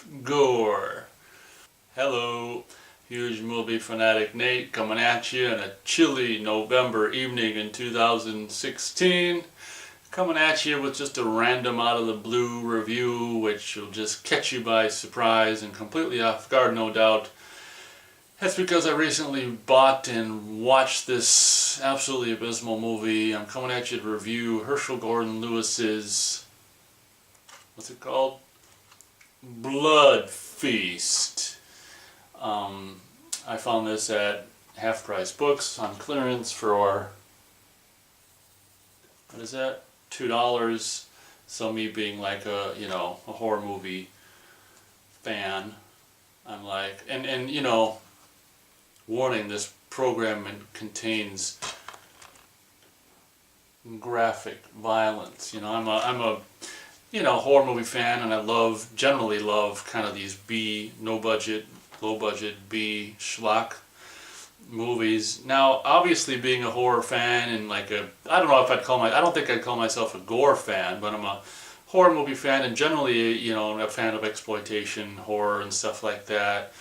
gore. Hello, huge movie fanatic Nate coming at you on a chilly November evening in 2016. Coming at you with just a random out of the blue review which will just catch you by surprise and completely off guard, no doubt. That's because I recently bought and watched this absolutely abysmal movie. I'm coming at you to review Herschell Gordon Lewis's, what's it called? Blood Feast. I found this at Half Price Books on clearance for, what is that? $2. So me being like a horror movie fan, I'm like, and warning, this program contains graphic violence. I'm a horror movie fan, and I generally love kind of these low budget B schlock movies. Now, obviously, being a horror fan and I don't think I'd call myself a gore fan, but I'm a horror movie fan, and generally, a fan of exploitation horror and stuff like that.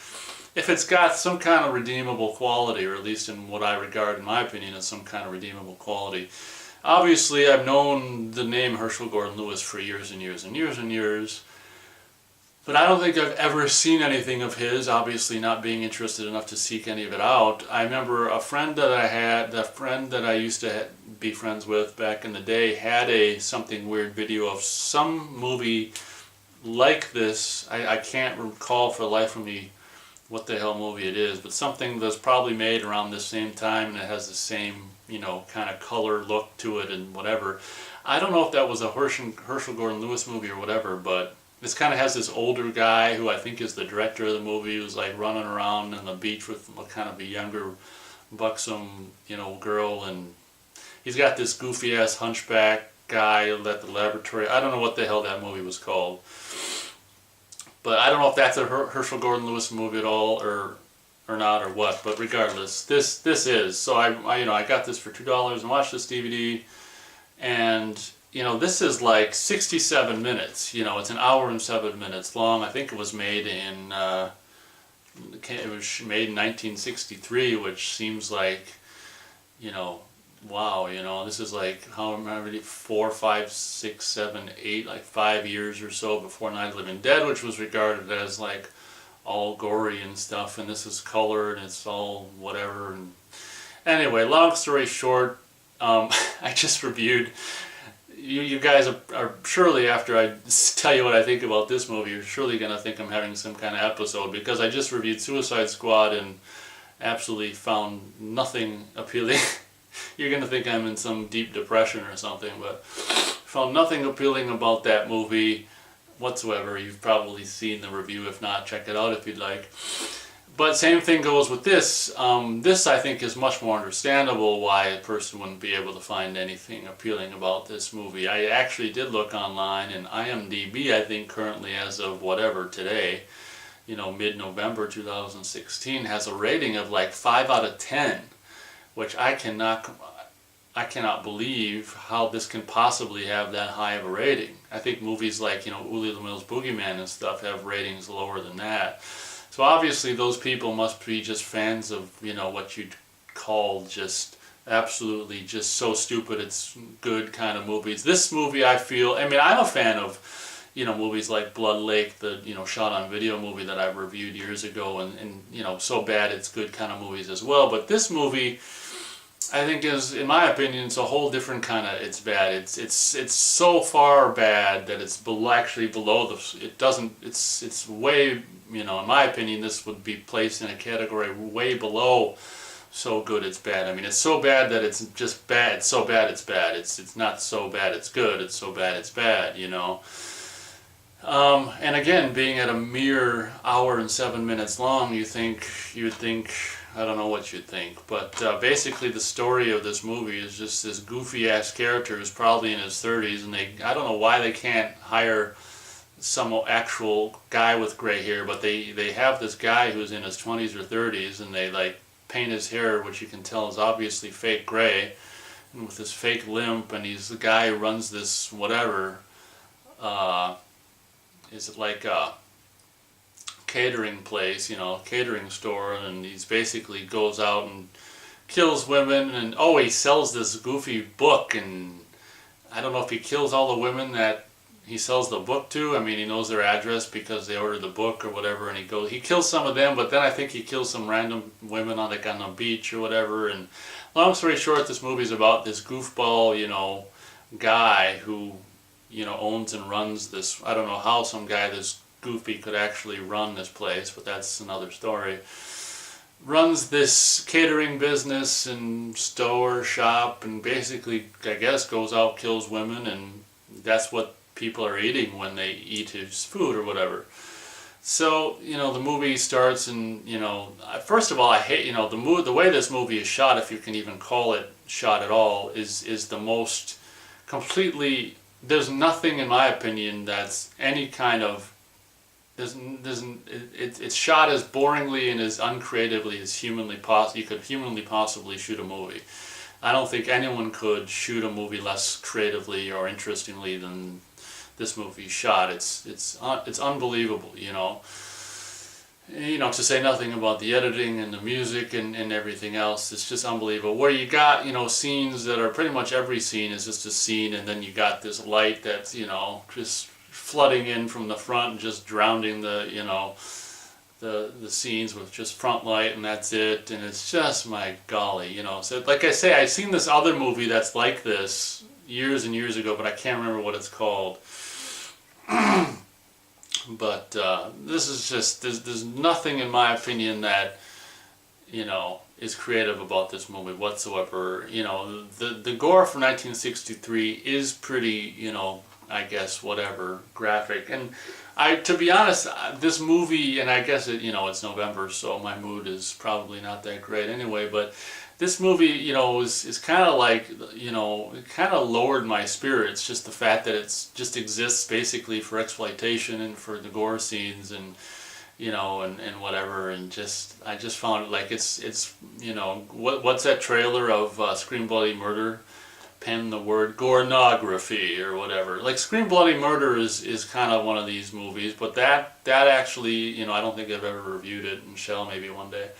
If it's got some kind of redeemable quality, or at least in what I regard, in my opinion, as some kind of redeemable quality. Obviously, I've known the name Herschell Gordon Lewis for years and years and years and years, but I don't think I've ever seen anything of his, obviously not being interested enough to seek any of it out. I remember a friend that I used to be friends with back in the day had a something weird video of some movie like this. I can't recall for the life of me what the hell movie it is, but something that's probably made around the same time, and it has the same kind of color look to it and whatever. I don't know if that was a Herschell Gordon Lewis movie or whatever, but this kind of has this older guy who I think is the director of the movie, who's like running around on the beach with kind of a younger, buxom, girl, and he's got this goofy ass hunchback guy at the laboratory. I don't know what the hell that movie was called, but I don't know if that's a Herschell Gordon Lewis movie at all, or not, or what. But regardless, this is. So I got this for $2 and watched this DVD, and this is like 67 minutes. It's an hour and 7 minutes long. I think it was made in 1963, which seems like wow, this is like how many, 4, 5, 6, 7, 8, like 5 years or so before Night of the Living Dead, which was regarded as like all gory and stuff, and this is colored and it's all whatever. And anyway, long story short, I just reviewed. You guys are surely, after I tell you what I think about this movie, you're surely gonna think I'm having some kind of episode, because I just reviewed Suicide Squad and absolutely found nothing appealing. You're going to think I'm in some deep depression or something, but found nothing appealing about that movie whatsoever. You've probably seen the review. If not, check it out if you'd like. But same thing goes with this. This, I think, is much more understandable why a person wouldn't be able to find anything appealing about this movie. I actually did look online, and IMDb, I think currently as of whatever today, mid-November 2016, has a rating of like 5 out of 10. Which I cannot believe how this can possibly have that high of a rating. I think movies like Uli LaMille's Boogeyman and stuff have ratings lower than that. So obviously those people must be just fans of what you'd call just absolutely just so stupid it's good kind of movies. This movie, I'm a fan of movies like Blood Lake, the shot on video movie that I reviewed years ago, and so bad it's good kind of movies as well. But this movie, I think, is, in my opinion, it's a whole different kind of, it's bad. It's so far bad that it's actually below it's way, in my opinion, this would be placed in a category way below so good it's bad. It's so bad that it's just bad. It's so bad it's bad. It's not so bad it's good. It's so bad it's bad, And again, being at a mere hour and 7 minutes long, you'd think, I don't know what you'd think, but basically the story of this movie is just this goofy ass character who's probably in his 30s, and I don't know why they can't hire some actual guy with gray hair, but they have this guy who's in his 20s or 30s, and they like paint his hair, which you can tell is obviously fake gray, and with this fake limp, and he's the guy who runs this whatever, is it like catering place, catering store, and he's basically goes out and kills women, and he sells this goofy book, and I don't know if he kills all the women that he sells the book to. I mean, he knows their address because they ordered the book or whatever, and he kills some of them, but then I think he kills some random women on the beach or whatever. And long story short, this movie's about this goofball, guy who, owns and runs this. I don't know how some guy this goofy could actually run this place, but that's another story. Runs this catering business and store shop, and basically, I guess, goes out, kills women, and that's what people are eating when they eat his food or whatever. So, the movie starts, and, first of all, I hate, the way this movie is shot, if you can even call it shot at all, is the most completely, there's nothing, in my opinion, that's any kind of, it's shot as boringly and as uncreatively as you could humanly possibly shoot a movie. I don't think anyone could shoot a movie less creatively or interestingly than this movie shot. It's unbelievable, to say nothing about the editing and the music and everything else. It's just unbelievable. Where you got, scenes that are pretty much every scene is just a scene, and then you got this light that's, just flooding in from the front and just drowning the scenes with just front light, and that's it. And it's just, my golly, So like I say, I've seen this other movie that's like this years and years ago, but I can't remember what it's called. But this is just, there's nothing, in my opinion, that is creative about this movie whatsoever. The gore from 1963 is pretty, I guess, whatever, graphic. And to be honest, this movie, and I guess it's November, so my mood is probably not that great anyway, but this movie, is kind of like, it kind of lowered my spirits, just the fact that it just exists basically for exploitation and for the gore scenes and, and whatever, and I just found it like it's what's that trailer of Scream Bloody Murder? Pen the word gornography or whatever. Like Scream Bloody Murder is kind of one of these movies, but that actually, I don't think I've ever reviewed it, and shall maybe one day.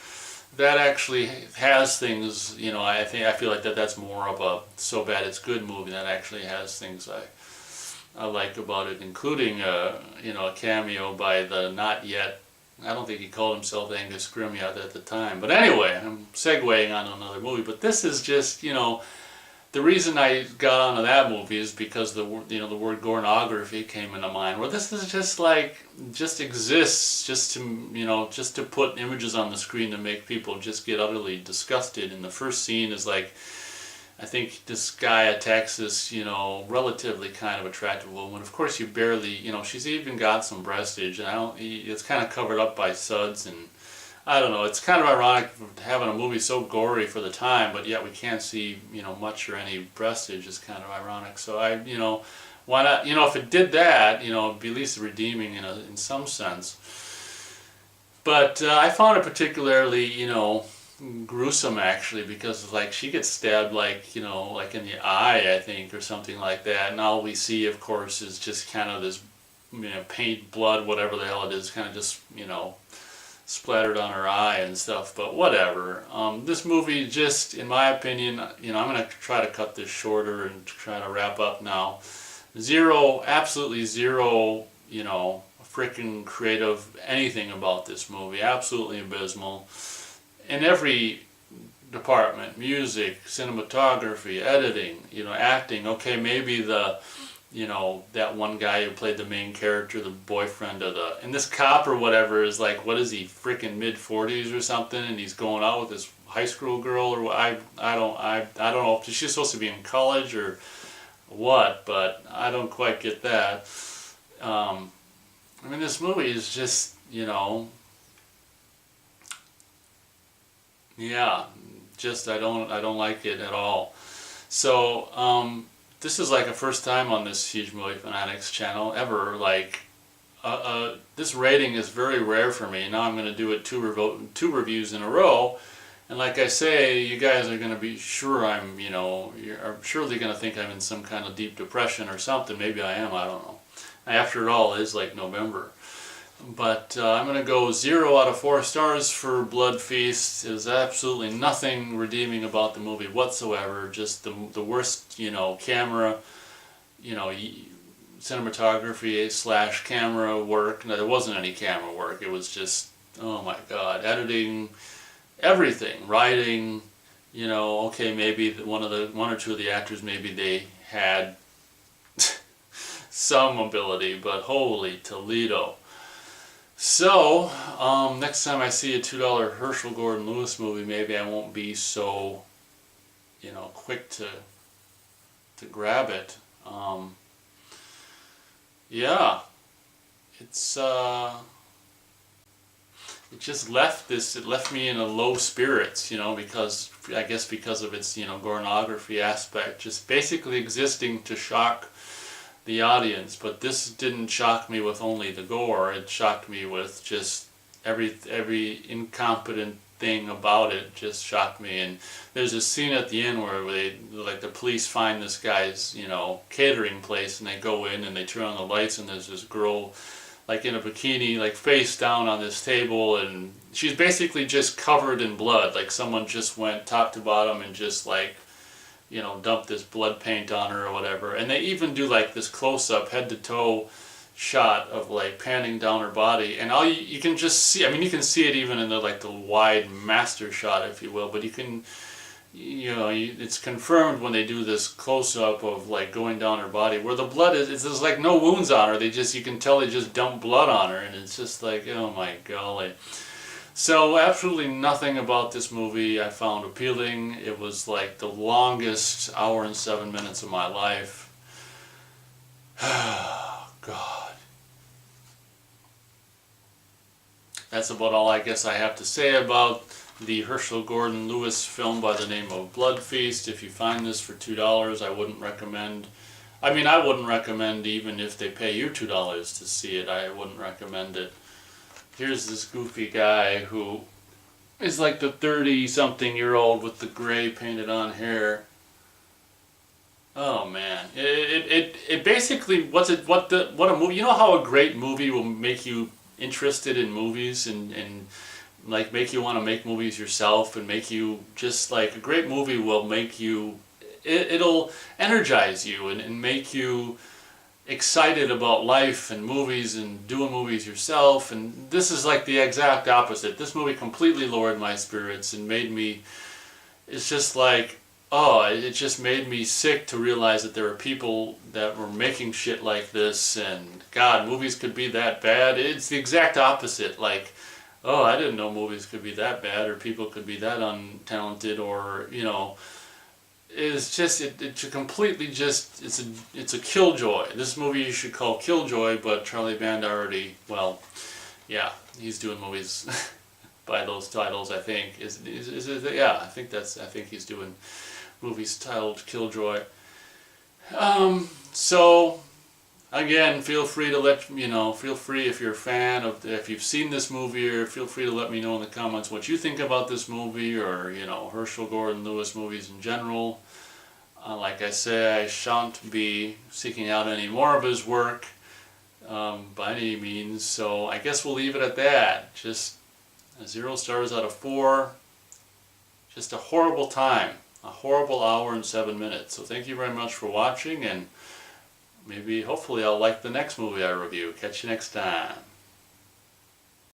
That actually has things, I feel like that's more of a so bad it's good movie that actually has things I like about it, including a cameo by the not yet, I don't think he called himself Angus Scrimm yet at the time. But anyway, I'm segueing on another movie, but this is just, the reason I got onto that movie is because the word gornography came into mind. Well, this is just exists just to put images on the screen to make people just get utterly disgusted. And the first scene is like, I think this guy attacks this relatively kind of attractive woman. Of course, you barely she's even got some breastage, and it's kind of covered up by suds, and I don't know, it's kind of ironic having a movie so gory for the time, but yet we can't see, much or any breastage is kind of ironic. So why not, if it did that, it'd be at least redeeming in some sense. But I found it particularly, gruesome actually, because like she gets stabbed like in the eye, I think, or something like that, and all we see, of course, is just kind of this, paint, blood, whatever the hell it is, kind of just, splattered on her eye and stuff, but whatever. This movie just, in my opinion, I'm going to try to cut this shorter and try to wrap up now. Absolutely zero, freaking creative anything about this movie. Absolutely abysmal. In every department, music, cinematography, editing, acting, okay, maybe that one guy who played the main character, the boyfriend of and this cop or whatever is like, what is he, freaking mid-40s or something, and he's going out with this high school girl, or I don't know if she's supposed to be in college or what, but I don't quite get that. This movie is just, yeah, just I don't like it at all. So, this is like a first time on this Huge Movie Fanatics channel ever. Like, this rating is very rare for me. Now I'm going to do it two reviews in a row, and like I say, you guys are going to be sure you're surely going to think I'm in some kind of deep depression or something. Maybe I am. I don't know. After all, it is like November. But I'm going to go 0 out of 4 stars for Blood Feast. There's absolutely nothing redeeming about the movie whatsoever. Just the worst, camera, you know, cinematography slash camera work. No, there wasn't any camera work. It was just, oh my God, editing, everything, writing. Okay, maybe one or two of the actors, maybe they had some ability, but holy Toledo. So, next time I see a $2 Herschel Gordon Lewis movie, maybe I won't be so, quick to grab it. Yeah, it's it left me in a low spirits, because I guess because of its pornography aspect, just basically existing to shock the audience. But this didn't shock me with only the gore. It shocked me with just every incompetent thing about it. Just shocked me. And there's a scene at the end where the police find this guy's catering place, and they go in and they turn on the lights, and there's this girl like in a bikini, like face down on this table, and she's basically just covered in blood. Like someone just went top to bottom and just dumped this blood paint on her or whatever. And they even do like this close-up head to toe shot of like panning down her body, and all you can just see, you can see it even in the wide master shot, if you will, but you can, it's confirmed when they do this close-up of like going down her body where the blood there's like no wounds on her. You can tell they just dumped blood on her, and it's just like, oh my golly. So absolutely nothing about this movie I found appealing. It was like the longest hour and 7 minutes of my life. God. That's about all I guess I have to say about the Herschel Gordon Lewis film by the name of Blood Feast. If you find this for $2, I wouldn't recommend. I wouldn't recommend even if they pay you $2 to see it. I wouldn't recommend it. Here's this goofy guy who is like the 30-something-year-old with the gray painted on hair. Oh man, it basically what a movie. You know how a great movie will make you interested in movies and like make you want to make movies yourself, and make you just like a great movie will make you. It'll energize you and make you excited about life and movies and doing movies yourself. And this is like the exact opposite. This movie completely lowered my spirits and made me, it's just like, it just made me sick to realize that there are people that were making shit like this, and God, movies could be that bad. It's the exact opposite. Like, I didn't know movies could be that bad, or people could be that untalented, or it's just it's a completely just it's a killjoy. This movie you should call Killjoy, but Charlie Band already, well, yeah, he's doing movies by those titles. I think is it, yeah, I think he's doing movies titled Killjoy. So again, feel free to feel free if you're a fan of, if you've seen this movie, or feel free to let me know in the comments what you think about this movie, or Herschel Gordon Lewis movies in general. Like I say, I shan't be seeking out any more of his work by any means, so I guess we'll leave it at that. Just 0 stars out of 4. Just a horrible time. A horrible hour and 7 minutes. So thank you very much for watching, and hopefully I'll like the next movie I review. Catch you next time.